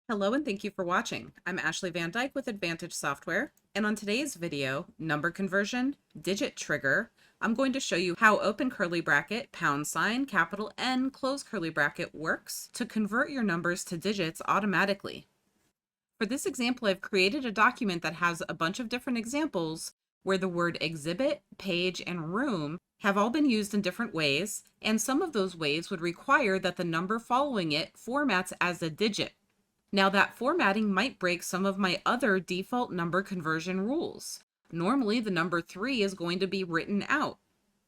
Hello and thank you for watching. I'm Ashley Van Dyke with Advantage Software, and on today's video, number conversion, digit trigger, I'm going to show you how open curly bracket, pound sign, capital N, close curly bracket works to convert your numbers to digits automatically. For this example, I've created a document that has a bunch of different examples where the word exhibit, page, and room have all been used in different ways, and some of those ways would require that the number following it formats as a digit. Now that formatting might break some of my other default number conversion rules. Normally the number 3 is going to be written out.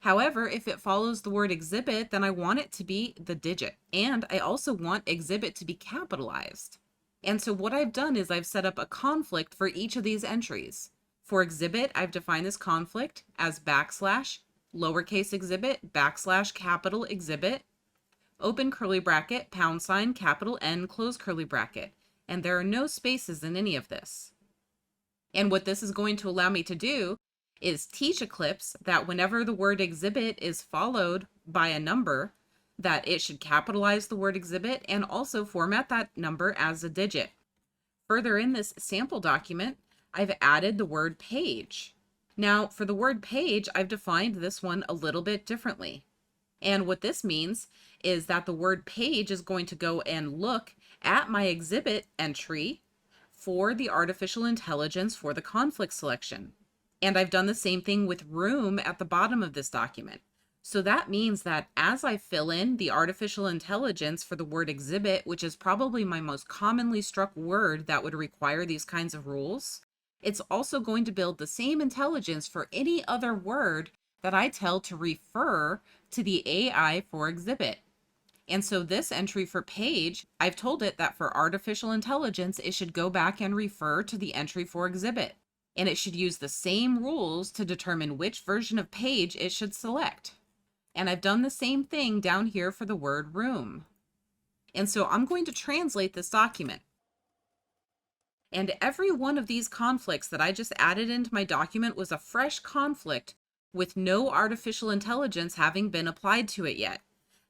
However, if it follows the word exhibit, then I want it to be the digit. And I also want exhibit to be capitalized. And so what I've done is I've set up a conflict for each of these entries. For exhibit, I've defined this conflict as backslash, lowercase exhibit, backslash capital exhibit, open curly bracket, pound sign, capital N, close curly bracket. And there are no spaces in any of this. And what this is going to allow me to do is teach Eclipse that whenever the word exhibit is followed by a number, that it should capitalize the word exhibit and also format that number as a digit. Further in this sample document, I've added the word page. Now, for the word page, I've defined this one a little bit differently. And what this means is that the word page is going to go and look at my exhibit entry for the artificial intelligence for the conflict selection. And I've done the same thing with room at the bottom of this document. So that means that as I fill in the artificial intelligence for the word exhibit, which is probably my most commonly struck word that would require these kinds of rules, it's also going to build the same intelligence for any other word that I tell to refer to the AI for exhibit. And so this entry for page, I've told it that for artificial intelligence, it should go back and refer to the entry for exhibit. And it should use the same rules to determine which version of page it should select. And I've done the same thing down here for the word room. And so I'm going to translate this document. And every one of these conflicts that I just added into my document was a fresh conflict with no artificial intelligence having been applied to it yet.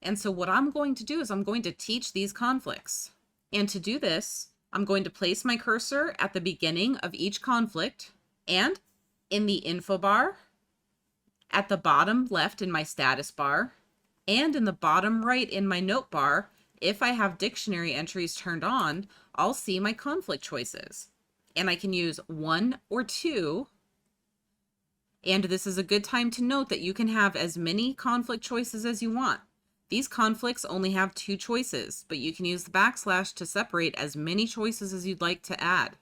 And so what I'm going to do is I'm going to teach these conflicts. And to do this, I'm going to place my cursor at the beginning of each conflict and in the info bar, at the bottom left in my status bar, and in the bottom right in my note bar. If I have dictionary entries turned on, I'll see my conflict choices. And I can use 1 or 2. And this is a good time to note that you can have as many conflict choices as you want. These conflicts only have 2 choices, but you can use the backslash to separate as many choices as you'd like to add.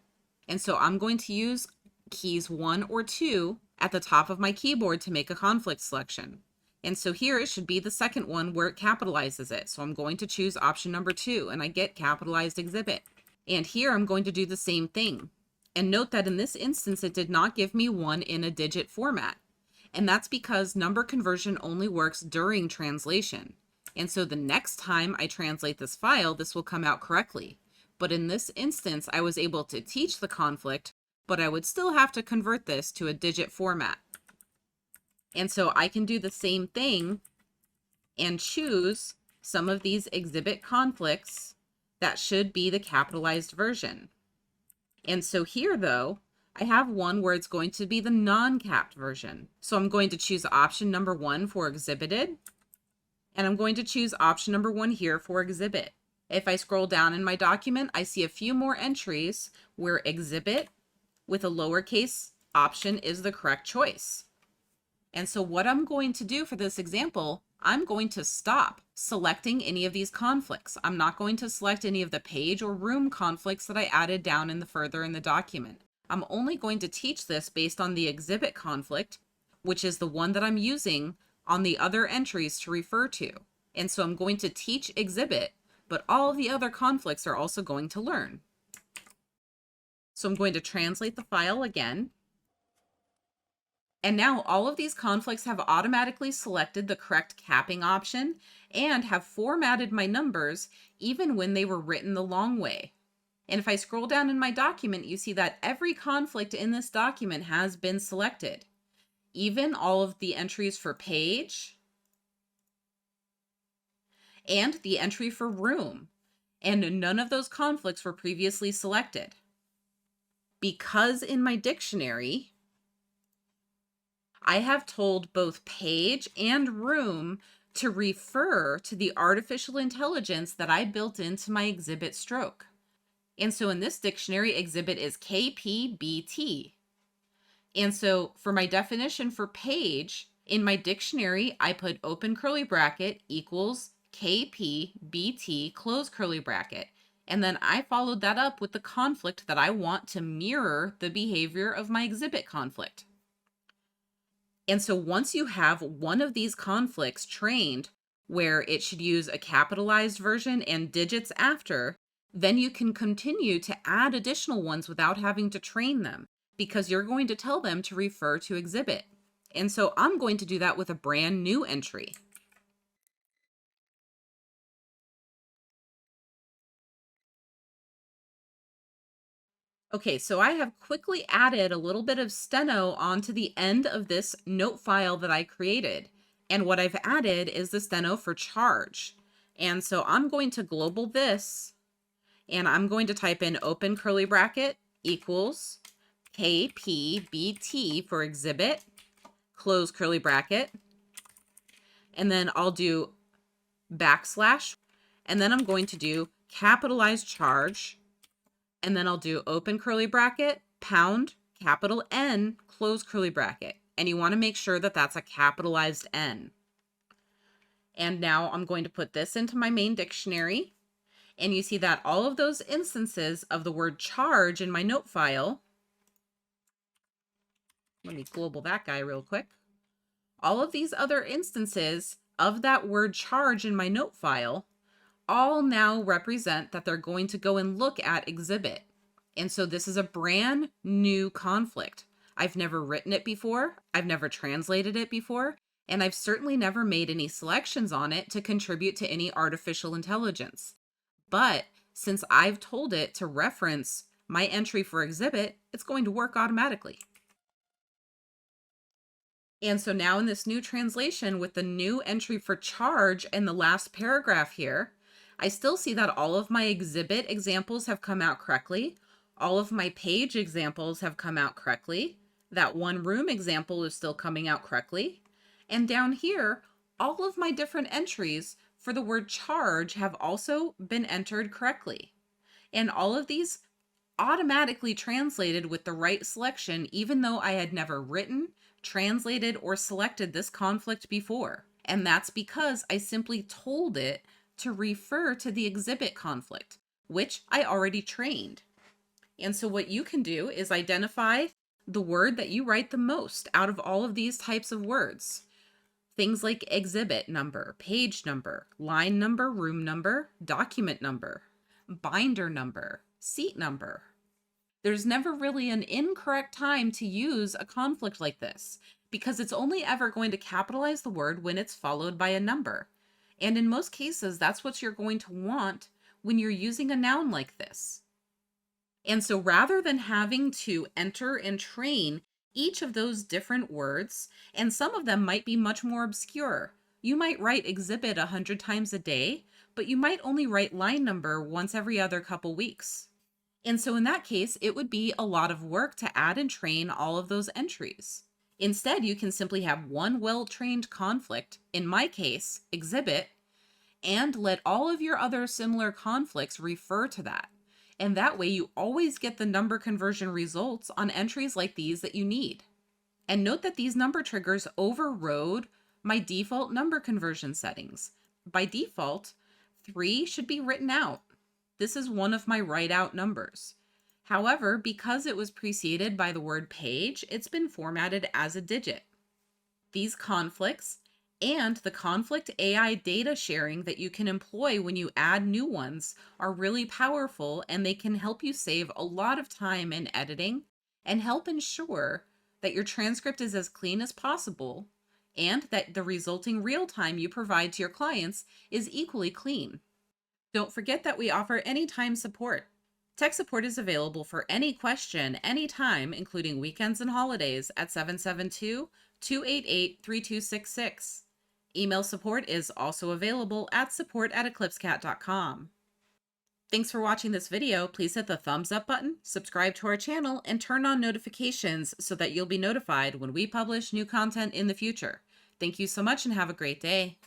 And so I'm going to use keys 1 or 2 at the top of my keyboard to make a conflict selection. And so here it should be the second one where it capitalizes it. So I'm going to choose option number 2 and I get capitalized exhibit. And here I'm going to do the same thing. And note that in this instance, it did not give me one in a digit format. And that's because number conversion only works during translation. And so the next time I translate this file, this will come out correctly. But in this instance, I was able to teach the conflict, but I would still have to convert this to a digit format. And so I can do the same thing and choose some of these exhibit conflicts that should be the capitalized version. And so here, though, I have one where it's going to be the non-capped version. So I'm going to choose option number 1 for exhibited, and I'm going to choose option number 1 here for exhibit. If I scroll down in my document, I see a few more entries where exhibit with a lowercase option is the correct choice. And so what I'm going to do for this example, I'm going to stop selecting any of these conflicts. I'm not going to select any of the page or room conflicts that I added down in the further in the document. I'm only going to teach this based on the exhibit conflict, which is the one that I'm using on the other entries to refer to. And so I'm going to teach exhibit, but all of the other conflicts are also going to learn. So I'm going to translate the file again. And now all of these conflicts have automatically selected the correct capping option and have formatted my numbers even when they were written the long way. And if I scroll down in my document, you see that every conflict in this document has been selected. Even all of the entries for page and the entry for room. and none of those conflicts were previously selected. Because in my dictionary, I have told both page and room to refer to the artificial intelligence that I built into my exhibit stroke. And so in this dictionary, exhibit is KPBT. And so for my definition for page, in my dictionary, I put open curly bracket equals KPBT close curly bracket. And then I followed that up with the conflict that I want to mirror the behavior of my exhibit conflict. And so once you have one of these conflicts trained where it should use a capitalized version and digits after, then you can continue to add additional ones without having to train them, because you're going to tell them to refer to exhibit. And so I'm going to do that with a brand new entry. Okay, so I have quickly added a little bit of steno onto the end of this note file that I created. And what I've added is the steno for charge. And so I'm going to global this, and I'm going to type in open curly bracket equals KPBT for exhibit, close curly bracket, and then I'll do backslash, and then I'm going to do capitalized charge, and then I'll do open curly bracket, pound, capital N, close curly bracket. And you want to make sure that that's a capitalized N. And now I'm going to put this into my main dictionary. And you see that all of those instances of the word charge in my note file, let me global that guy real quick. All of these other instances of that word charge in my note file all now represent that they're going to go and look at exhibit. And so this is a brand new conflict. I've never written it before. I've never translated it before. And I've certainly never made any selections on it to contribute to any artificial intelligence. But since I've told it to reference my entry for exhibit, it's going to work automatically. And so now in this new translation with the new entry for charge in the last paragraph here, I still see that all of my exhibit examples have come out correctly. All of my page examples have come out correctly. That one room example is still coming out correctly. And down here, all of my different entries for the word charge have also been entered correctly. And all of these automatically translated with the right selection, even though I had never written, translated, or selected this conflict before. And that's because I simply told it to refer to the exhibit conflict, which I already trained. And so what you can do is identify the word that you write the most out of all of these types of words. Things like exhibit number, page number, line number, room number, document number, binder number, seat number. There's never really an incorrect time to use a conflict like this, because it's only ever going to capitalize the word when it's followed by a number. And in most cases, that's what you're going to want when you're using a noun like this. And so rather than having to enter and train each of those different words, and some of them might be much more obscure. You might write exhibit 100 times a day, but you might only write line number once every other couple weeks. And so in that case, it would be a lot of work to add and train all of those entries. Instead, you can simply have one well-trained conflict, in my case, exhibit, and let all of your other similar conflicts refer to that. And that way you always get the number conversion results on entries like these that you need. And note that these number triggers overrode my default number conversion settings. By default, 3 should be written out. This is one of my write out numbers. However, because it was preceded by the word page, it's been formatted as a digit. These conflicts and the conflict AI data sharing that you can employ when you add new ones are really powerful, and they can help you save a lot of time in editing and help ensure that your transcript is as clean as possible and that the resulting real time you provide to your clients is equally clean. Don't forget that we offer anytime support. Tech support is available for any question, anytime, including weekends and holidays at 772-288-3266. Email support is also available at support@eclipsecat.com. Thanks for watching this video. Please hit the thumbs up button, subscribe to our channel, and turn on notifications so that you'll be notified when we publish new content in the future. Thank you so much and have a great day.